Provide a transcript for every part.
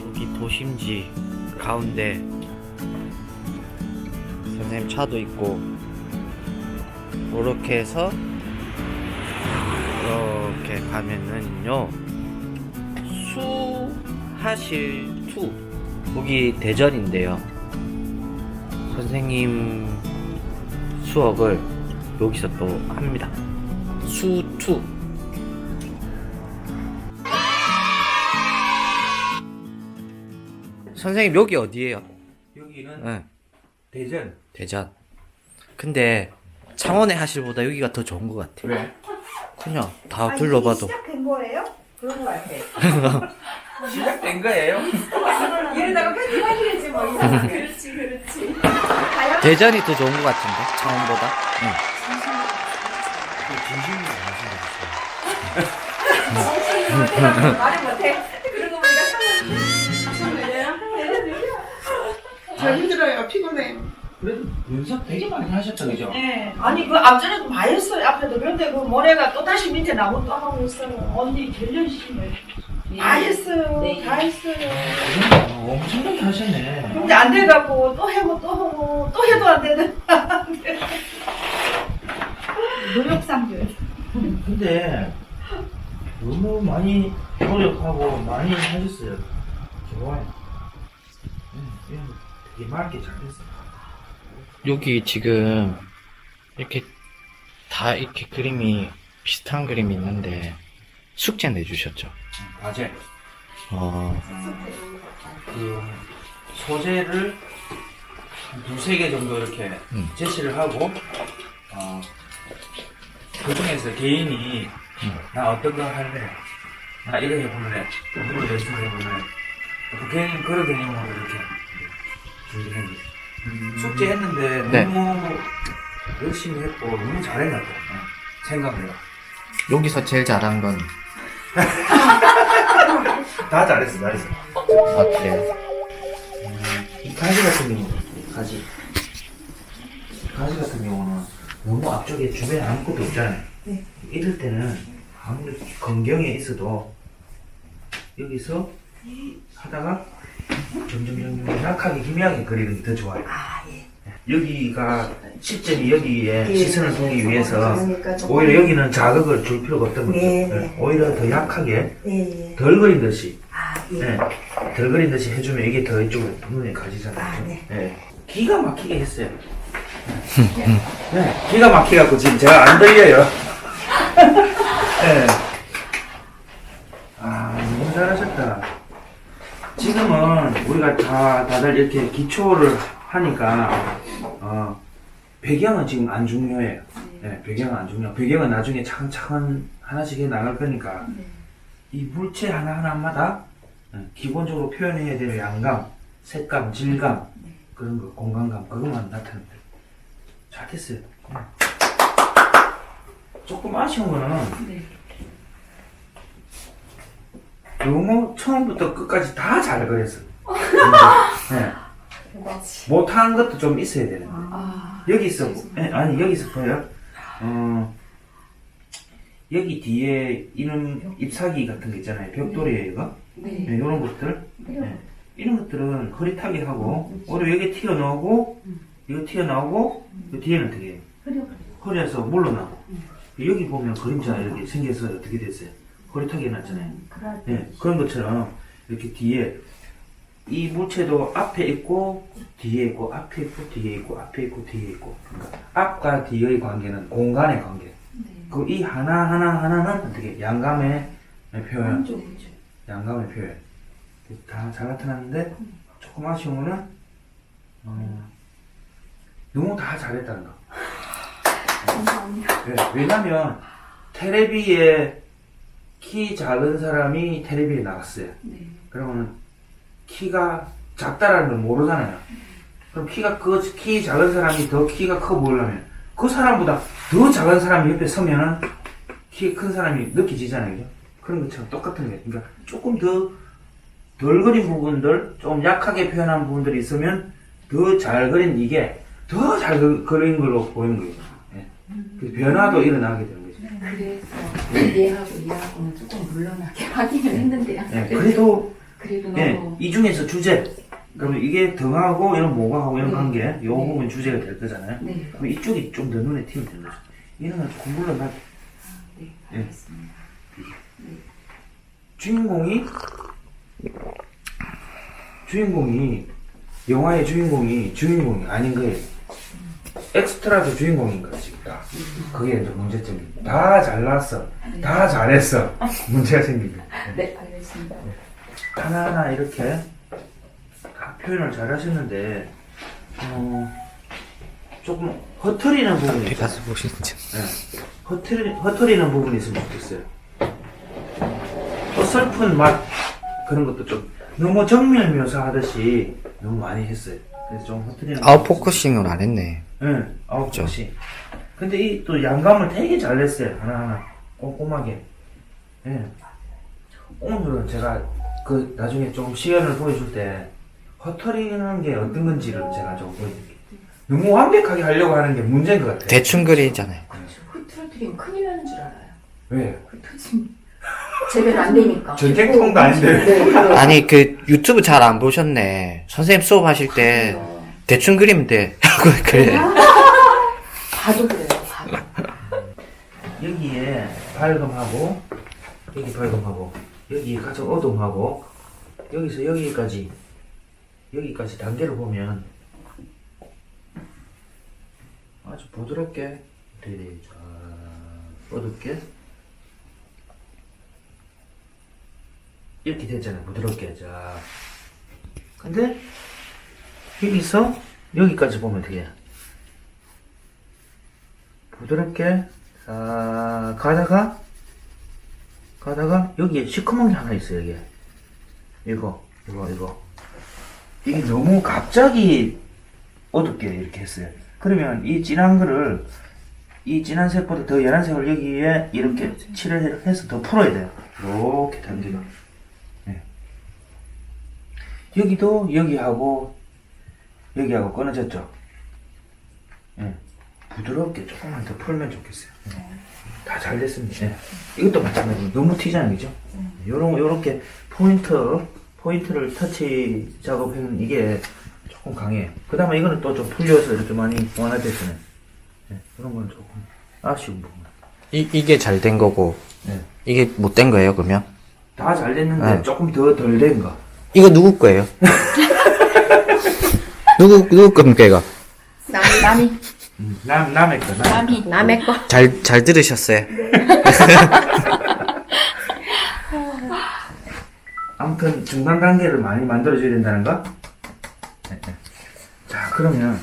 여기 도심지 가운데 선생님 차도 있고, 이렇게 해서 이렇게 가면은요 수하실2 여기 대전인데요. 선생님 수업을 여기서 또 합니다. 수2. 선생님 여기 어디예요? 여기는 네. 대전. 대전. 근데 창원의 하실보다 여기가 더 좋은 것 같아요. 왜? 그냥 다 둘러봐도. 시작된 거예요? 그런 거 같아. 시작된 거예요? 이러다가 편집하시겠지 뭐. 그렇지, 그렇지. 대전이 더 좋은 것 같은데 창원보다. 응. 진심이 말을 못해. 그런 거 보니까 저 힘들어요. 피곤해. 그래도 연습 되게 많이 하셨죠, 그죠? 네. 아니 그 앞전에도 많이 했어요. 앞에도. 그런데 그 모래가 또 다시 밑에 나무 또 하고 있어요. 언니 제일 열심히 해. 다 했어요. 네. 다 했어요. 엄청나게 하셨네. 근데 안 돼갖고 또 해고 또 하고 또 해도 안 되는. 노력상들. 근데 너무 많이 노력하고 많이 하셨어요. 좋아요. 이런 거 되게 맑게 잘했어요. 여기 지금 이렇게 다 이렇게 그림이 비슷한 그림이 있는데 숙제 내주셨죠? 과제. 어, 그 소재를 한 두세 개 정도 이렇게 제시를 하고, 그 중에서 개인이 나 어떤 거 할래? 나 이거 해볼래? 이거 열심히 해볼래? 그 개인, 그런 개념으로 이렇게 준비한 거죠. 숙제했는데 네. 너무 열심히 했고 너무 잘했나 봐. 생각해요. 여기서 제일 잘한 건 다 잘했어. 아, 그래요? 이 가지 같은 경우, 가지 같은 경우는 너무 앞쪽에 주변에 아무것도 없잖아요. 네. 이럴 때는 아무리 건경에 있어도 여기서 하다가 점점 약하게 희미하게 그리는 게 더 좋아요. 아 예. 여기가 시점이 여기에 시선을 두기 위해서 그러니까 조금- 오히려 여기는 자극을 줄 필요가 없던 거죠. 네, 네. 네. 오히려 더 약하게 예 예. 덜 그린 듯이, 아 예. 네. 덜 그린 듯이 해주면 이게 더 이쪽으로 눈에 가지잖아요. 아, 네. 네. 기가 막히게 했어요. 네. 기가 막혀갖고 지금 제가 안 들려요. 네. 아, 너무 잘하셨다. 지금은 우리가 다들 이렇게 기초를 하니까, 배경은 지금 안 중요해요. 네, 배경은 안 중요해요. 배경은 나중에 차근차근 하나씩 해 나갈 거니까, 이 물체 하나하나마다 기본적으로 표현해야 될 양감, 색감, 질감, 그런 거, 공간감, 그것만 나타내면 돼요. 잘 됐어요. 조금 아쉬운 거는, 영어 처음부터 끝까지 다 잘 그렸어. 네. 못한 것도 좀 있어야 되는데. 여기서, 아니, 여기서 보여. 여기 뒤에 이런 잎사귀 같은 거 있잖아요. 벽돌이에요, 이거. 네, 이런 것들. 네. 이런 것들은 흐릿하게 하고, 오히려 여기 튀어나오고, 이거 튀어나오고, 그 뒤에는 어떻게 해요? 흐려서 물러나고. 여기 보면 그림자 이렇게 생겨서 어떻게 됐어요? 흐릿하게 해놨잖아요. 네, 그런 것처럼 이렇게 뒤에 이 물체도 앞에 있고 뒤에 있고 앞에 있고 뒤에 있고 앞에 있고 뒤에 있고, 그러니까 앞과 뒤의 관계는 공간의 관계. 그 이 하나하나는 어떻게 양감의 표현, 양감의 표현 다 잘 나타났는데 조금 아쉬운 거는 너무 다 잘했다는 거. 네, 왜냐면 테레비에 키 작은 사람이 텔레비에 나갔어요. 그러면 키가 작다라는 걸 모르잖아요. 그럼 키 작은 사람이 더 키가 커 보이려면 그 사람보다 더 작은 사람이 옆에 서면은 키 큰 사람이 느껴지잖아요. 그죠? 그런 것처럼 똑같은 거예요. 그러니까 조금 더 덜 그린 부분들, 좀 약하게 표현한 부분들이 있으면 더 잘 그린 이게 더 잘 그린 걸로 보이는 거예요. 예. 그래서 변화도 일어나게 되는 거죠. 그래서 얘하고 얘하고는 조금 물러나게 하기는 했는데요. 예. 그래도 그래도 예, 너무 이 중에서 주제, 그러면 이게 등하고 이런 모가하고 이런 네. 관계, 요 네. 부분 주제가 될 거잖아요. 네, 그럼 이쪽이 좀 더 눈에 띄면 되는 거죠. 이런 건 조금 물러나게. 네, 예. 알겠습니다. 주인공이 영화의 주인공이 아닌 거예요. 엑스트라도 주인공인 거지, 지금 다. 그게 이제 문제점입니다. 다 잘났어. 다 잘했어. 문제가 생긴 거예요. 네, 알겠습니다. 하나하나 이렇게 다 표현을 잘 하셨는데, 조금 허트리는 부분이 있어요. 가서 보시는지. 네. 허트리는 부분이 있으면 좋겠어요. 어설픈 맛, 그런 것도 좀, 너무 정밀 묘사하듯이 너무 많이 했어요. 그래서 좀 허트리는. 아웃포커싱을 안 했네. 네, 아웃포커싱. 근데 이 또 양감을 되게 잘 냈어요. 하나하나. 꼼꼼하게. 예. 오늘은 제가 그 나중에 좀 시연을 보여줄 때 허터리는 게 어떤 건지를 제가 좀 보여드릴게요. 너무 완벽하게 하려고 하는 게 문제인 것 같아요. 대충 그리잖아요. 흐트러뜨리면 큰일 나는 줄 알아요. 왜? 흐트러지면 제대로 안 되니까. 전쟁통도 아닌데. 네, 그래요. 아니 그 유튜브 잘 안 보셨네. 선생님 수업하실 때 그래요. 대충 그리면 돼. 그래. 봐도 그래요, 봐도. 여기에 밝음하고, 여기 밝음하고, 여기 가장 어둠하고, 여기서 여기까지 단계를 보면 아주 부드럽게 되게 어둡게 이렇게 됐잖아요. 부드럽게. 자, 근데 여기서 여기까지 보면 되게 부드럽게 가다가 여기에 시커먼 게 하나 있어요. 여기에 이거 이게 너무 갑자기 어둡게 이렇게 했어요. 그러면 이 진한 거를 이 진한 색보다 더 연한 색을 여기에 이렇게 칠을 해서 더 풀어야 돼요. 이렇게 단계가. 네. 여기도 여기하고 끊어졌죠. 네. 부드럽게 조금만 더 풀면 좋겠어요. 네. 다 잘 됐습니다. 네. 이것도 마찬가지로 너무 튀잖아요, 그죠? 요렇게 포인트를 터치 작업하면 이게 조금 강해요. 그 다음에 이거는 또 좀 풀려서 이렇게 많이 완화됐잖아요. 네. 그런 건 조금 아쉬운 부분. 이게 잘 된 거고 네. 이게 못 된 거예요 그러면? 다 잘 됐는데 네. 조금 더 덜 된 거. 이거 누구 거예요? 누구 겁니까 이거? 남이. 남의 거. 남의 거. 잘 들으셨어요? 아무튼 중간 단계를 많이 만들어줘야 된다는 거? 네. 자, 그러면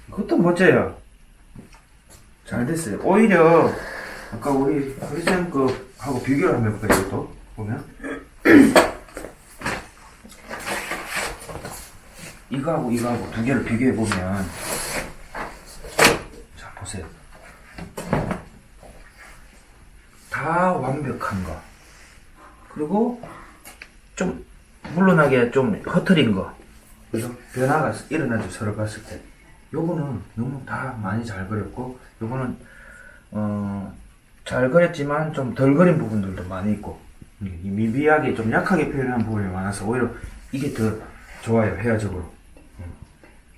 이것도 멋져요. 잘 됐어요. 오히려 아까 우리 쌤 거하고 비교를 한번 해볼까요? 이것도 보면 이거하고 두 개를 비교해 보면 자 보세요. 다 완벽한 거. 그리고 좀 물러나게 좀 허트린 거. 그래서 변화가 일어나죠. 서로 봤을 때. 요거는 너무 다 많이 잘 그렸고, 요거는 잘 그렸지만 좀 덜 그린 부분들도 많이 있고, 미비하게 좀 약하게 표현한 부분이 많아서 오히려 이게 더 좋아요. 회화적으로.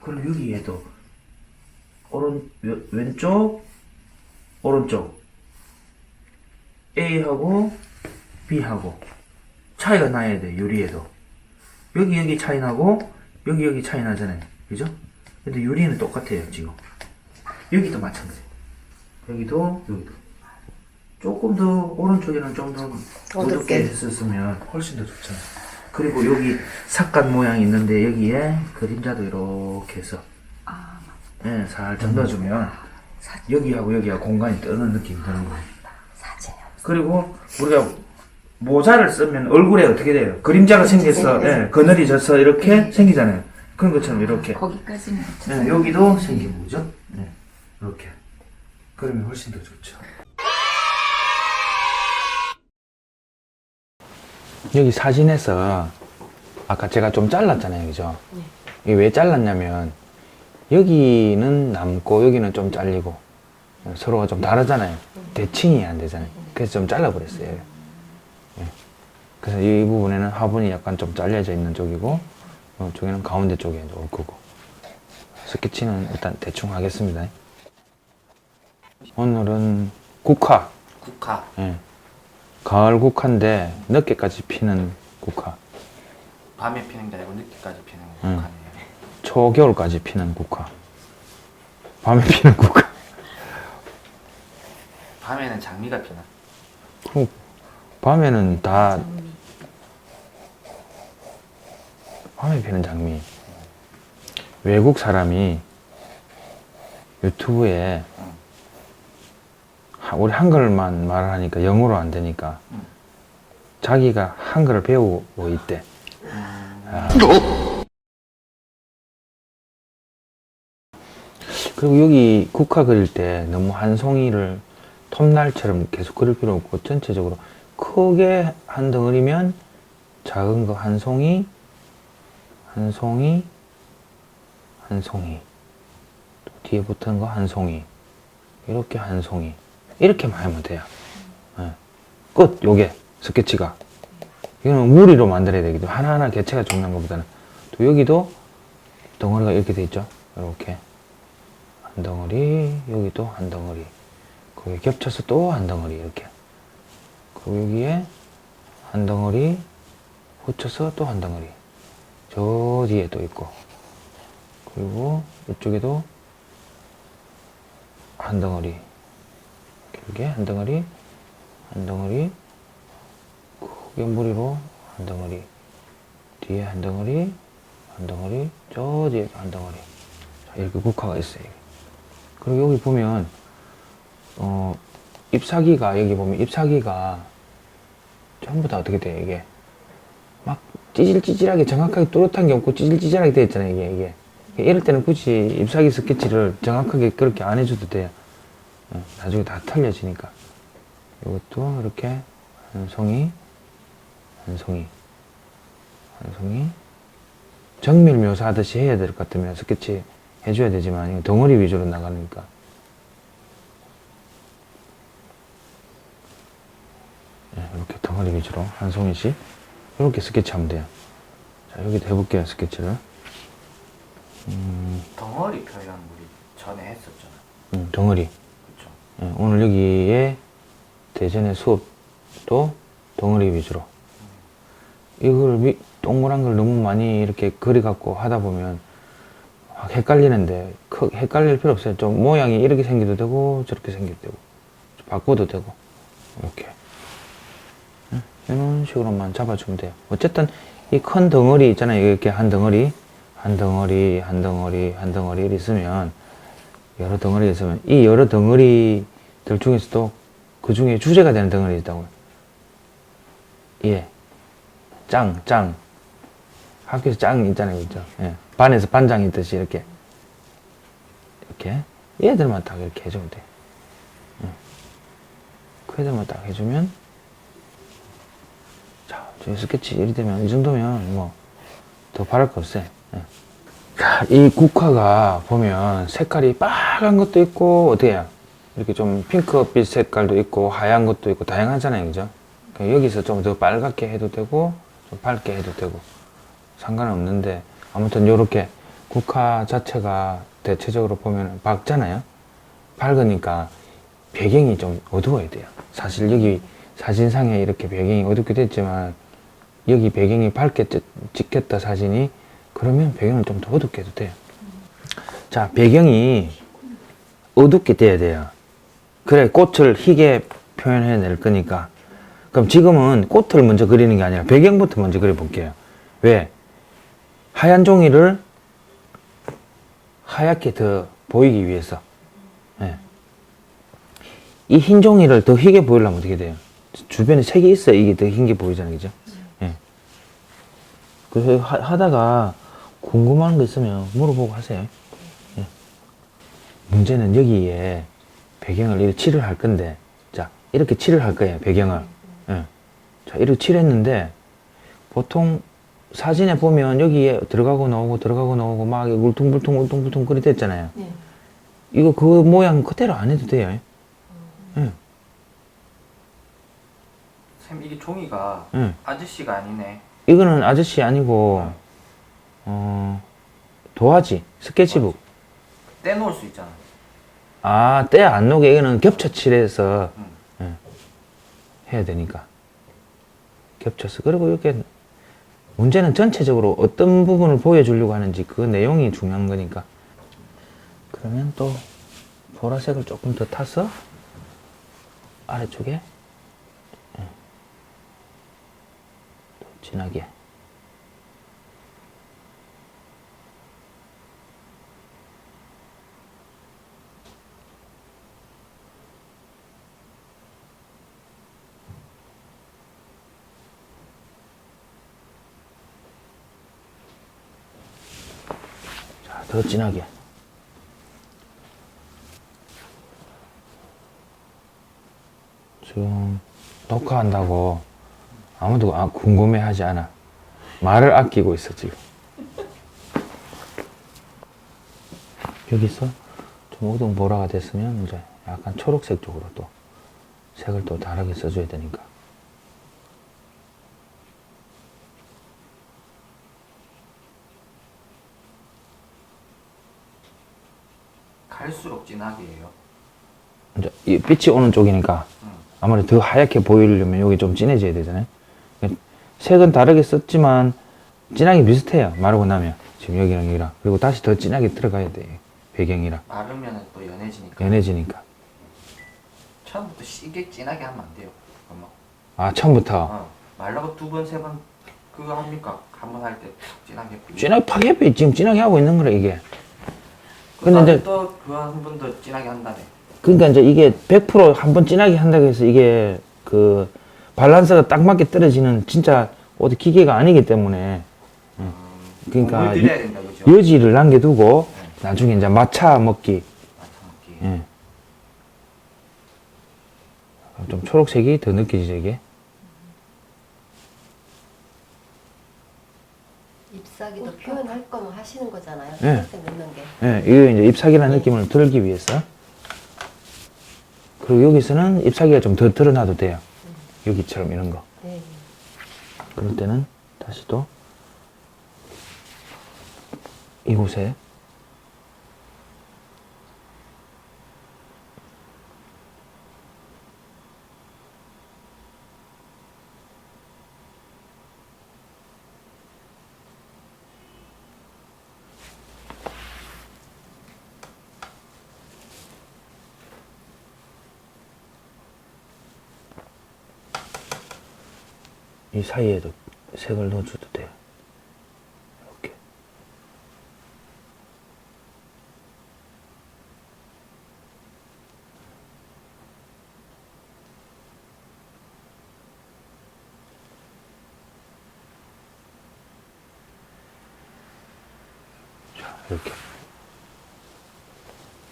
그리고 여기에도 왼쪽 오른쪽 A하고 B하고 차이가 나야 돼. 유리에도 여기 차이 나고 여기 차이 나잖아요. 그죠? 근데 유리는 똑같아요. 지금 여기도 마찬가지. 여기도 조금 더 오른쪽에는 좀 더 어둡게 했었으면 훨씬 더 좋잖아요. 그리고 여기 삭간 모양이 있는데 여기에 그림자도 이렇게 해서 예, 살짝 넣어주면 여기하고 공간이 뜨는 느낌이 드는 거예요. 그리고 우리가 모자를 쓰면 얼굴에 어떻게 돼요? 그림자가 생겨서 예, 그늘이 져서 이렇게 생기잖아요. 그런 것처럼 이렇게 거기까지는 예, 여기도 생기는 거죠. 예, 이렇게 그러면 훨씬 더 좋죠. 여기 사진에서 아까 제가 좀 잘랐잖아요, 그죠? 이게 왜 잘랐냐면 여기는 남고 여기는 좀 잘리고 서로가 좀 다르잖아요. 대칭이 안 되잖아요. 그래서 좀 잘라버렸어요. 예. 그래서 이 부분에는 화분이 약간 좀 잘려져 있는 쪽이고 저기는 가운데 쪽에 이제 올 거고. 스케치는 일단 대충 하겠습니다. 오늘은 국화. 국화. 예. 가을 국화인데 늦게까지 피는 국화. 밤에 피는 게 아니고 늦게까지 피는 응. 국화네요. 초겨울까지 피는 국화. 밤에 피는 국화. 밤에는 장미가 피나? 그럼 밤에는 다 밤에 피는 장미. 외국 사람이 유튜브에 우리 한글만 말을 하니까 영어로 안 되니까 자기가 한글을 배우고 있대. 아. 그리고 여기 국화 그릴 때 너무 한 송이를 톱날처럼 계속 그릴 필요 없고 전체적으로 크게 한 덩어리면 작은 거 한 송이, 한 송이, 한 송이, 또 뒤에 붙은 거 한 송이, 이렇게 한 송이, 이렇게만 하면 돼요. 네. 끝. 요게 스케치가. 이거는 무리로 만들어야 되기 때문에 하나하나 개체가 중요한 것보다는 또 여기도 덩어리가 이렇게 돼 있죠. 이렇게 한 덩어리, 여기도 한 덩어리, 거기 겹쳐서 또 한 덩어리 이렇게. 그리고 여기에 한 덩어리 붙여서 또 한 덩어리. 저 뒤에 또 있고. 그리고 이쪽에도 한 덩어리. 길게 한 덩어리, 한 덩어리, 크게 무리로 한 덩어리, 뒤에 한 덩어리, 한 덩어리, 저 뒤에 한 덩어리. 자, 이렇게 국화가 있어요. 그리고 여기 보면 잎사귀가 여기 보면 잎사귀가 전부 다 어떻게 돼 이게 막 찌질찌질하게 정확하게 뚜렷한 게 없고 찌질찌질하게 돼 있잖아요 이게 이럴 때는 굳이 잎사귀 스케치를 정확하게 그렇게 안 해줘도 돼요. 나중에 다 털려지니까. 이것도 이렇게 한 송이, 한 송이, 한 송이. 정밀 묘사하듯이 해야 될 것 같으면 스케치 해줘야 되지만 이거 덩어리 위주로 나가니까. 이렇게 덩어리 위주로 한 송이씩 이렇게 스케치하면 돼요. 자, 여기도 해볼게요 스케치를. 덩어리 표현 우리 전에 했었잖아. 덩어리. 그렇죠. 오늘 여기에 대전의 수업도 덩어리 위주로. 이걸 동그란 걸 너무 많이 이렇게 그려갖고 하다 보면 막 헷갈리는데 헷갈릴 필요 없어요. 좀 모양이 이렇게 생겨도 되고 저렇게 생겨도 되고 바꿔도 되고 이렇게 이런 식으로만 잡아주면 돼요. 어쨌든 이 큰 덩어리 있잖아요. 이렇게 한 덩어리 한 덩어리 한 덩어리 한 덩어리 있으면 여러 덩어리가 있으면 이 여러 덩어리들 중에서도 그 중에 주제가 되는 덩어리 있다고요. 예. 짱. 학교에서 짱 있잖아요. 그죠? 예. 반에서 반장 있듯이 이렇게. 얘들만 딱 이렇게 해주면 돼. 예. 그 애들만 딱 해주면. 자, 저희 스케치 이리 되면, 이 정도면 뭐, 더 바랄 거 없어요. 예. 자, 이 국화가 보면 색깔이 빨간 것도 있고, 어떻게 해요? 이렇게 좀 핑크빛 색깔도 있고, 하얀 것도 있고, 다양하잖아요. 그죠? 여기서 좀 더 빨갛게 해도 되고, 좀 밝게 해도 되고, 상관없는데, 아무튼 요렇게 국화 자체가 대체적으로 보면 밝잖아요? 밝으니까 배경이 좀 어두워야 돼요. 사실 여기 사진상에 이렇게 배경이 어둡게 됐지만, 여기 배경이 밝게 찍혔다 사진이, 그러면 배경을 좀 더 어둡게 해도 돼요. 자, 배경이 어둡게 돼야 돼요. 그래, 꽃을 희게 표현해낼 거니까. 그럼 지금은 꽃을 먼저 그리는 게 아니라 배경부터 먼저 그려볼게요. 왜? 하얀 종이를 하얗게 더 보이기 위해서. 예. 이 흰 종이를 더 희게 보이려면 어떻게 돼요? 주변에 색이 있어야 이게 더 흰 게 보이잖아요. 그죠? 예. 그래서 하다가 궁금한 거 있으면 물어보고 하세요. 예. 문제는 여기에 배경을 이렇게 칠을 할 건데, 자, 이렇게 칠을 할 거예요. 배경을. 예. 자, 이렇게 칠했는데, 보통 사진에 보면 여기에 들어가고 나오고 막 울퉁불퉁 그리 됐잖아요. 네. 이거 그 모양 그대로 안 해도 돼요. 예. 쌤 이게 종이가 예. 아저씨가 아니네. 이거는 아저씨 아니고 도화지 스케치북. 떼놓을 수 있잖아. 아, 때 안 녹게 이거는 겹쳐 칠해서 예. 해야 되니까 겹쳐서. 그리고 이렇게 문제는 전체적으로 어떤 부분을 보여주려고 하는지 그 내용이 중요한 거니까. 그러면 또 보라색을 조금 더 타서 아래쪽에 예. 또 진하게. 자, 더 진하게. 지금 녹화한다고 아무도 궁금해하지 않아. 말을 아끼고 있어 지금. 여기서 좀 우등보라가 됐으면 이제 약간 초록색 쪽으로 또 색을 또 다르게 써줘야 되니까. 갈수록 진하게 해요. 이제 이 빛이 오는 쪽이니까 아무래도 더 하얗게 보이려면 여기 좀 진해져야 되잖아요. 색은 다르게 썼지만 진하게 비슷해요. 마르고 나면 지금 여기랑 여기랑. 그리고 다시 더 진하게 들어가야 돼. 배경이랑 마르면 또 연해지니까. 연해지니까. 처음부터 시게 진하게 하면 안 돼요. 엄마. 아, 처음부터 말라고 2번, 3번 그거 합니까? 한 번 할 때 진하게. 진하게 팍 해피. 지금 진하게 하고 있는 거라 이게. 근데 이제 또 그거 한 번 더 진하게 한다네. 그러니까 이제 이게 100% 한번 진하게 한다고 해서 이게 그 밸런스가 딱 맞게 떨어지는 진짜 어디 기계가 아니기 때문에 그러니까 공을 들여야 된다 그죠? 여지를 남겨두고 나중에 이제 matcha 먹기. 맞춰먹기. 예. 좀 초록색이 더 느껴지죠 이게. 잎사귀도 표현할 거면 하시는 거잖아요. 네. 때 넣는 게. 예, 이거 이제 잎사귀라는 느낌을 들기 위해서. 그리고 여기서는 잎사귀가 좀 더 드러나도 돼요. 여기처럼 이런 거. 네. 그럴 때는 다시 또 이곳에 이 사이에도 색을 넣어줘도 돼요. 이렇게. 자, 이렇게.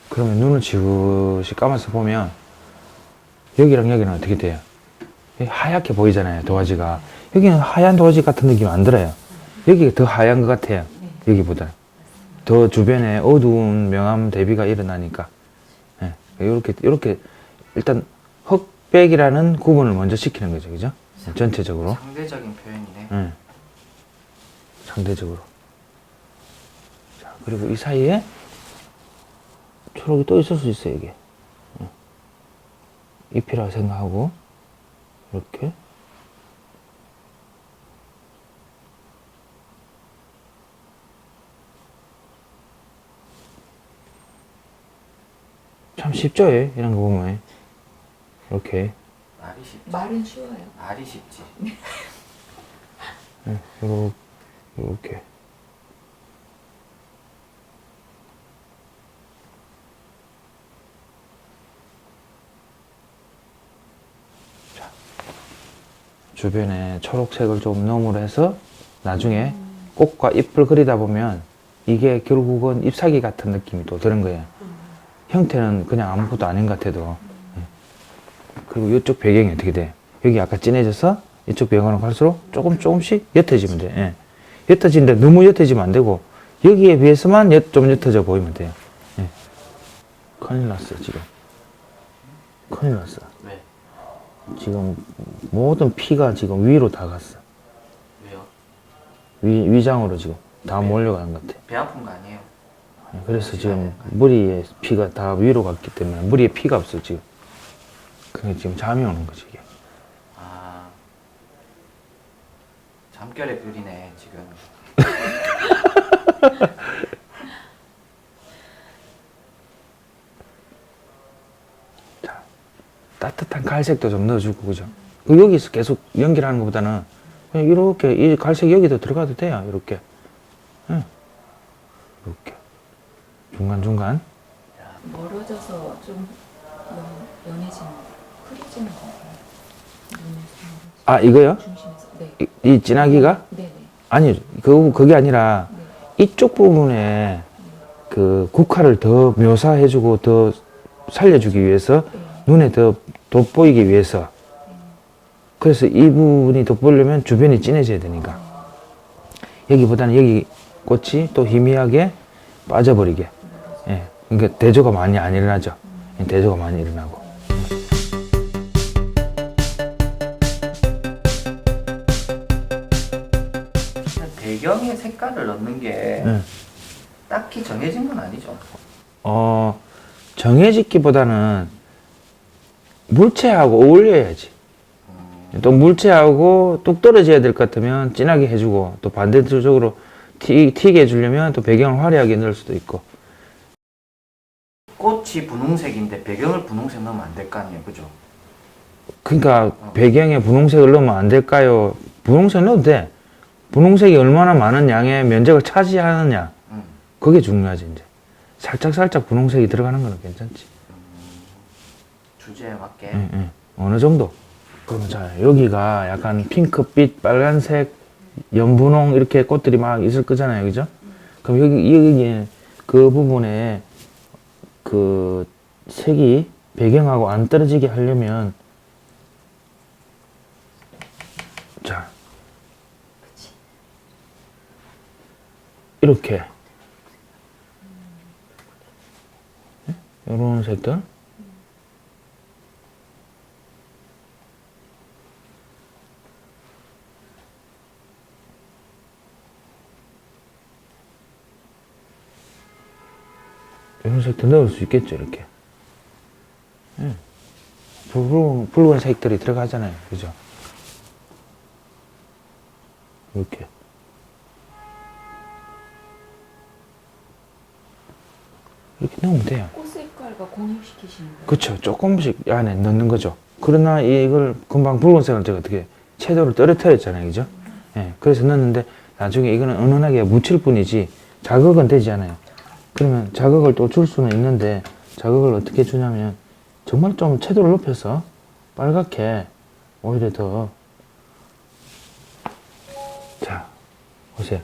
그러면 눈을 지그시 감아서 보면 여기랑 여기는 어떻게 돼요? 하얗게 보이잖아요, 도화지가. 여기는 하얀 도화지 같은 느낌 안 들어요. 여기가 더 하얀 것 같아요, 여기보다. 더 주변에 어두운 명암 대비가 일어나니까. 예, 이렇게 일단 흑백이라는 구분을 먼저 시키는 거죠, 그죠? 전체적으로. 상대적인 표현이네. 예. 상대적으로. 자, 그리고 이 사이에 초록이 또 있을 수 있어요, 이게. 잎이라고 생각하고, 이렇게. 참 쉽죠, 이런 거 보면. 이렇게. 말이 쉽지. 말은 쉬워요. 말이 쉽지. 이렇게. 주변에 초록색을 좀 넣음으로 해서 나중에 꽃과 잎을 그리다 보면 이게 결국은 잎사귀 같은 느낌이 또 드는 거예요. 형태는 그냥 아무것도 아닌 것 같아도. 그리고 이쪽 배경이 어떻게 돼? 여기 아까 진해져서 이쪽 배경으로 갈수록 조금씩 옅어지면 돼. 예. 옅어지는데 너무 옅어지면 안 되고 여기에 비해서만 좀 옅어져 보이면 돼요. 예. 큰일 났어 지금. 큰일 났어. 왜? 지금 모든 피가 지금 위로 다 갔어. 왜요? 위장으로 지금 다 몰려가는 것 같아. 배 아픈 거 아니에요? 예, 그래서 지금 머리에 피가 다 위로 갔기 때문에 머리에 피가 없어 지금. 그게 지금 잠이 오는 거지 이게. 아, 잠결에 그리네 지금. 따뜻한 갈색도 좀 넣어주고 그죠? 그 여기서 계속 연결하는 것보다는 그냥 이렇게 이 갈색 여기도 들어가도 돼요. 이렇게. 예. 이렇게 중간중간. 멀어져서 좀 연해지는 흐려지는 거 아 이거요? 중심에서. 네. 이 진하기가? 네네. 아니 그게 아니라 이쪽 부분에 그 국화를 더 묘사해주고 더 살려주기 위해서 눈에 더 돋보이기 위해서 그래서 이 부분이 돋보이려면 주변이 진해져야 되니까 여기보다는 여기 꽃이 또 희미하게 빠져버리게. 예. 그러니까 대조가 많이 안 일어나죠. 대조가 많이 일어나고. 배경에 색깔을 넣는 게 예. 딱히 정해진 건 아니죠. 정해지기보다는 물체하고 어울려야지. 또 물체하고 뚝 떨어져야 될 것 같으면 진하게 해주고 또 반대쪽으로 튀게 해주려면 또 배경을 화려하게 넣을 수도 있고. 꽃이 분홍색인데 배경을 분홍색 넣으면 안 될 거 아니에요, 그죠? 그러니까 배경에 분홍색을 넣으면 안 될까요? 분홍색 넣어도 돼. 분홍색이 얼마나 많은 양의 면적을 차지하느냐. 그게 중요하지 이제. 살짝 분홍색이 들어가는 거는 괜찮지. 주제에 맞게. 응. 어느 정도. 그러면 자 여기가 약간 핑크빛, 빨간색, 연분홍 이렇게 꽃들이 막 있을 거잖아요, 그죠? 그럼 여기 그 부분에 그 색이 배경하고 안 떨어지게 하려면 자 이렇게 이런 색들. 이런 색도 넣을 수 있겠죠, 이렇게. 예. 붉은 색들이 들어가잖아요, 그죠? 이렇게. 이렇게 넣으면 돼요. 꽃 색깔과 공유시키시는 거예요? 그쵸. 조금씩 안에 넣는 거죠. 그러나 이걸 금방 붉은색을 제가 어떻게 채도를 떨어뜨렸잖아요, 그죠? 예. 그래서 넣었는데 나중에 이거는 은은하게 묻힐 뿐이지 자극은 되지 않아요. 그러면 자극을 또 줄 수는 있는데 자극을 어떻게 주냐면 정말 좀 채도를 높여서 빨갛게 오히려 더. 자 보세요.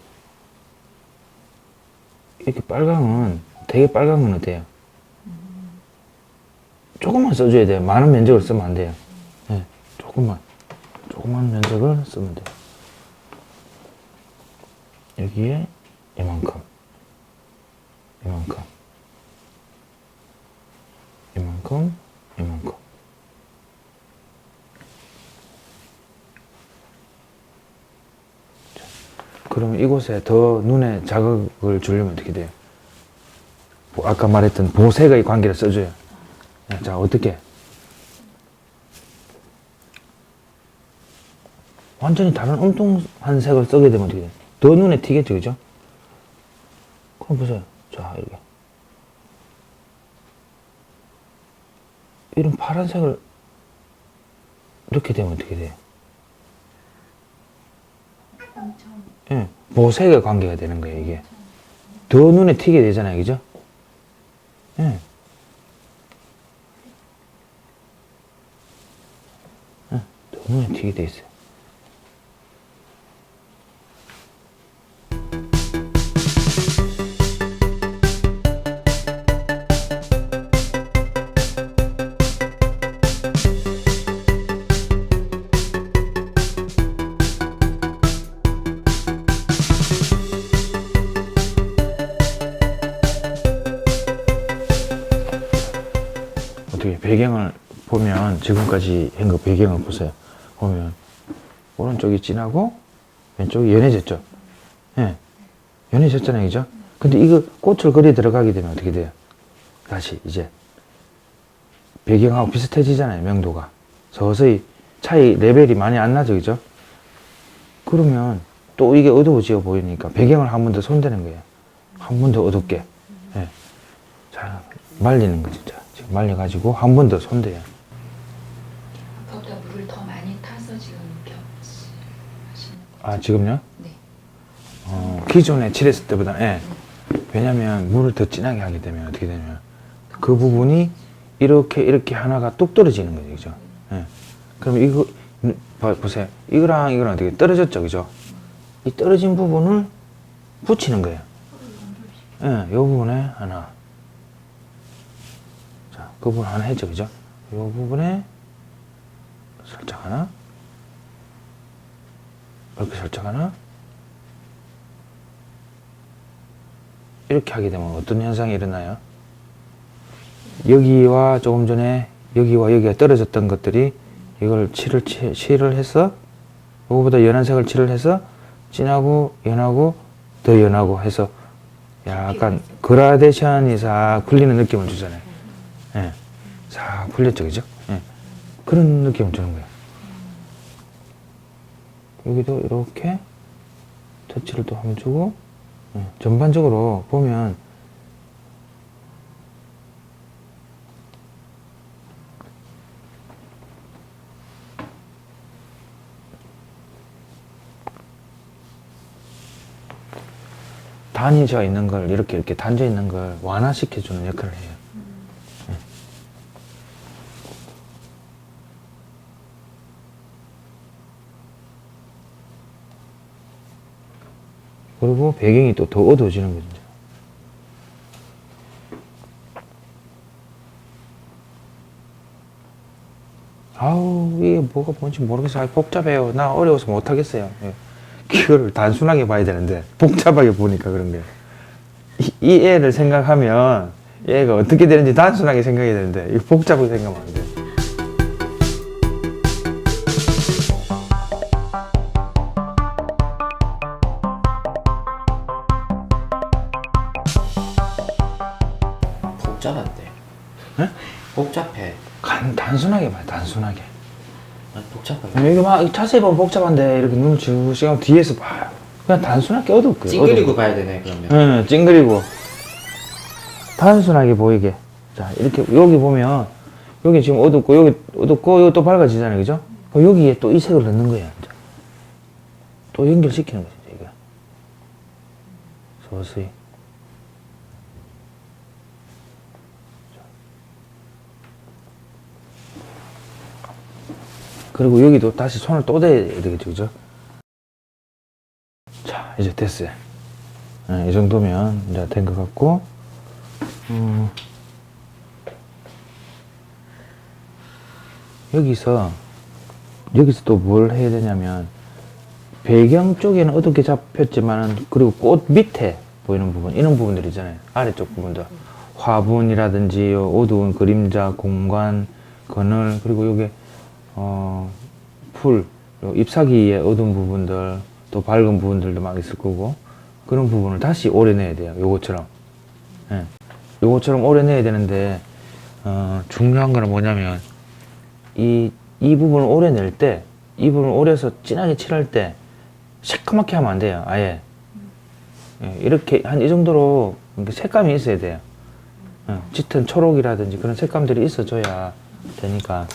이렇게 빨강은 되게 빨간 건 어때요? 조금만 써줘야 돼요. 많은 면적을 쓰면 안 돼요. 네, 조금만 면적을 쓰면 돼요. 여기에 이만큼 자, 그러면 이곳에 더 눈에 자극을 주려면 어떻게 돼요? 아까 말했던 보색의 관계를 써줘요. 자, 어떻게? 완전히 다른 엉뚱한 색을 쓰게 되면 어떻게 돼요? 더 눈에 튀겠죠, 그죠? 그럼 보세요. 자, 이렇게. 이런 파란색을 이렇게 되면 어떻게 돼요? 예, 보색의 관계가 되는 거예요, 이게. 더 눈에 튀게 되잖아요, 그죠? 예. 더 눈에 튀게 돼 있어요. 배경을 보면 지금까지 한 거 배경을 보세요. 보면 오른쪽이 진하고 왼쪽이 연해졌죠. 예, 연해졌잖아요, 그죠? 근데 이거 꽃을 그리 들어가게 되면 어떻게 돼요? 다시 이제 배경하고 비슷해지잖아요, 명도가. 서서히 차이 레벨이 많이 안 나죠, 그죠? 그러면 또 이게 어두워지어 보이니까 배경을 한 번 더 손대는 거예요. 한 번 더 어둡게. 예. 자, 말리는 거죠. 자, 지금 말려가지고 한 번 더 손대요. 아까보다 물을 더 많이 타서 지금 겹치 하시는 거죠? 아, 지금요? 네. 기존에 칠했을 때보다, 예. 왜냐면 물을 더 진하게 하게 되면 어떻게 되냐면 그 부분이 이렇게 하나가 뚝 떨어지는 거죠, 그죠? 예. 그럼 이거, 보세요. 이거랑 이거랑 되게 떨어졌죠, 그죠? 이 떨어진 부분을 붙이는 거예요. 예, 이 부분에 하나. 자, 그 부분 하나 했죠, 그죠? 이 부분에 살짝 하나. 이렇게 살짝 하나. 이렇게 하게 되면 어떤 현상이 일어나요? 여기와 조금 전에 여기와 여기가 떨어졌던 것들이 이걸 칠을 해서 이거보다 연한 색을 칠을 해서 진하고 연하고 더 연하고 해서 약간 그라데이션이 싹 풀리는 느낌을 주잖아요. 예. 싹 풀렸죠, 그죠? 예. 그런 느낌을 주는 거예요. 여기도 이렇게 터치를 또 한번 주고, 예. 전반적으로 보면 단위져 있는 걸 이렇게 단져 있는 걸 완화시켜주는 역할을 해요. 예. 그리고 배경이 또 더 어두워지는 거죠. 아우, 이게 뭐가 뭔지 모르겠어요. 복잡해요. 나 어려워서 못하겠어요. 예. 그거를 단순하게 봐야 되는데 복잡하게 보니까 그런 거예요. 이 애를 생각하면 얘가 어떻게 되는지 단순하게 생각해야 되는데 이 복잡하게 생각하면 안 돼요. 복잡한데. 네? 복잡해. 단순하게 봐요, 단순하게. 복잡하게. 여기 막 자세히 보면 복잡한데 이렇게 눈을 주시고 하면 뒤에서 봐요. 그냥 단순하게 어둡고요. 찡그리고 봐야 되네 그러면. 응, 찡그리고 단순하게 보이게. 자, 이렇게 여기 보면 여기 지금 어둡고 여기 어둡고 여기 또 밝아지잖아요, 그죠? 그럼 여기에 또 이 색을 넣는 거예요. 이제. 또 연결시키는 거죠, 이거. 서서히. 그리고 여기도 다시 손을 또 대야 되겠죠, 그죠? 자, 이제 됐어요. 이 정도면 이제 된 것 같고, 여기서 또 뭘 해야 되냐면, 배경 쪽에는 어둡게 잡혔지만은, 그리고 꽃 밑에 보이는 부분, 이런 부분들 있잖아요. 아래쪽 부분들. 화분이라든지, 어두운 그림자, 공간, 그늘, 그리고 요게, 풀, 잎사귀의 어두운 부분들, 또 밝은 부분들도 막 있을 거고, 그런 부분을 다시 오려내야 돼요. 요것처럼. 예. 요것처럼 오려내야 되는데, 중요한 거는 뭐냐면, 이 부분을 오려낼 때, 이 부분을 오려서 진하게 칠할 때, 새까맣게 하면 안 돼요. 아예. 예. 이렇게, 한 이 정도로 색감이 있어야 돼요. 짙은 초록이라든지 그런 색감들이 있어줘야 되니까.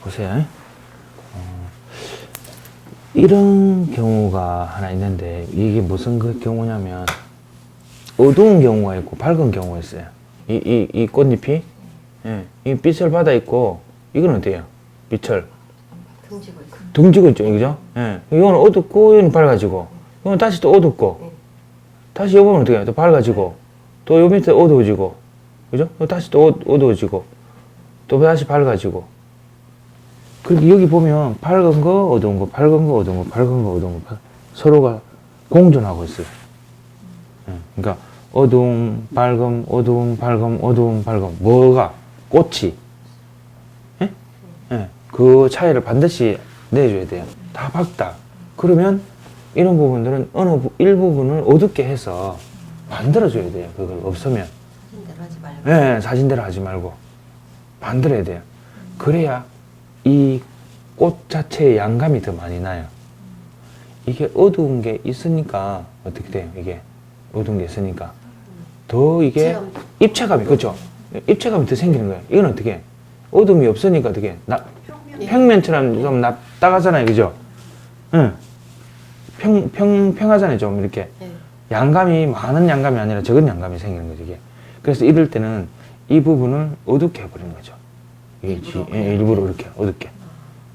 보세요. 이런 경우가 하나 있는데 이게 무슨 그 경우냐면 어두운 경우가 있고 밝은 경우가 있어요. 이 꽃잎이 예, 이 빛을 받아 있고 이건 어때요? 빛을 등지고 있고. 등지고 있죠, 그죠? 예, 이거는 어둡고 이거는 밝아지고 이건 다시 또 어둡고 다시 요거는 어떻게 해요? 또 밝아지고 또 요 밑에 어두워지고 그죠? 또 다시 또 어두워지고 또다시 밝아지고. 그리고 여기 보면 밝은 거, 어두운 거, 밝은 거, 어두운 거, 밝은 거, 어두운 거, 서로가 공존하고 있어요. 예, 그러니까 어두움, 밝음, 어두움, 밝음, 어두움, 밝음. 뭐가? 꽃이. 예? 예, 그 차이를 반드시 내줘야 돼요. 다 밝다. 그러면 이런 부분들은 어느 일부분을 어둡게 해서 만들어줘야 돼요. 그걸 없으면. 사진대로 하지 말고. 예, 사진대로 하지 말고 만들어야 돼요. 그래야 이 꽃 자체의 양감이 더 많이 나요. 이게 어두운 게 있으니까 어떻게 돼요? 이게 어두운 게 있으니까 더 이게 입체감이, 그렇죠? 입체감이 더 생기는 거예요. 이건 어떻게 해? 어둠이 없으니까 어떻게 해? 평면처럼 좀 납작하잖아요, 그죠? 응. 평하잖아요, 좀 이렇게. 네. 양감이 많은 양감이 아니라 적은 양감이 생기는 거죠, 이게. 그래서 이럴 때는 이 부분을 어둡게 해버리는 거죠. 일부러 이렇게 어둡게.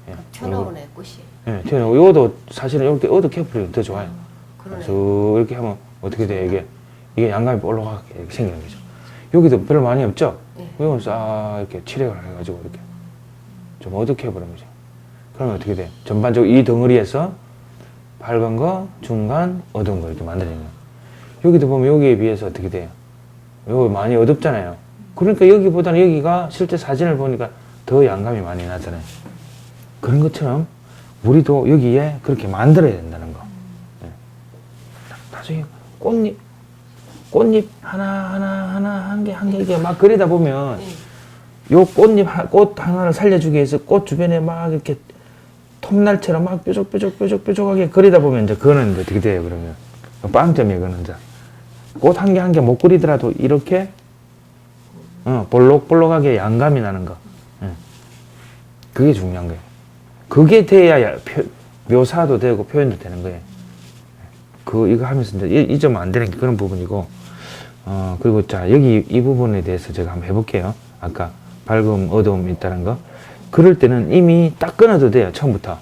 예, 튀어나오네, 꽃이. 예, 튀어나오고, 이것도 사실은 이렇게 어둡게 해버리면 더 좋아요. 그러네. 쭉 이렇게 하면 어떻게 돼요, 이게 양감이 볼록하게 이렇게 생기는 거죠. 여기도 별로 많이 없죠? 네. 이건 싹 이렇게 칠해를 해가지고 이렇게 좀 어둡게 해버리는 거죠. 그러면 어떻게 돼요? 전반적으로 이 덩어리에서 밝은 거, 중간, 어두운 거 이렇게 만들어지는 거예요. 여기도 보면 여기에 비해서 어떻게 돼요? 여기 많이 어둡잖아요. 그러니까 여기보다는 여기가 실제 사진을 보니까 더 양감이 많이 나잖아요. 그런 것처럼 우리도 여기에 그렇게 만들어야 된다는 거. 네. 나중에 꽃잎 하나 한 개 이게 막 그리다 보면 요 꽃 하나를 살려주기 위해서 꽃 주변에 막 이렇게 톱날처럼 막 뾰족하게 그리다 보면 이제 그거는 이제 어떻게 돼요, 그러면? 빵점이에요, 그거는 이제. 꽃 한 개 못 그리더라도 이렇게 볼록볼록하게 양감이 나는 거. 그게 중요한 거예요. 그게 돼야 묘사도 되고 표현도 되는 거예요. 이거 하면서 이제 잊으면 안 되는 게 그런 부분이고, 그리고 자, 여기 이 부분에 대해서 제가 한번 해볼게요. 아까 밝음, 어두움 있다는 거. 그럴 때는 이미 딱 끊어도 돼요, 처음부터.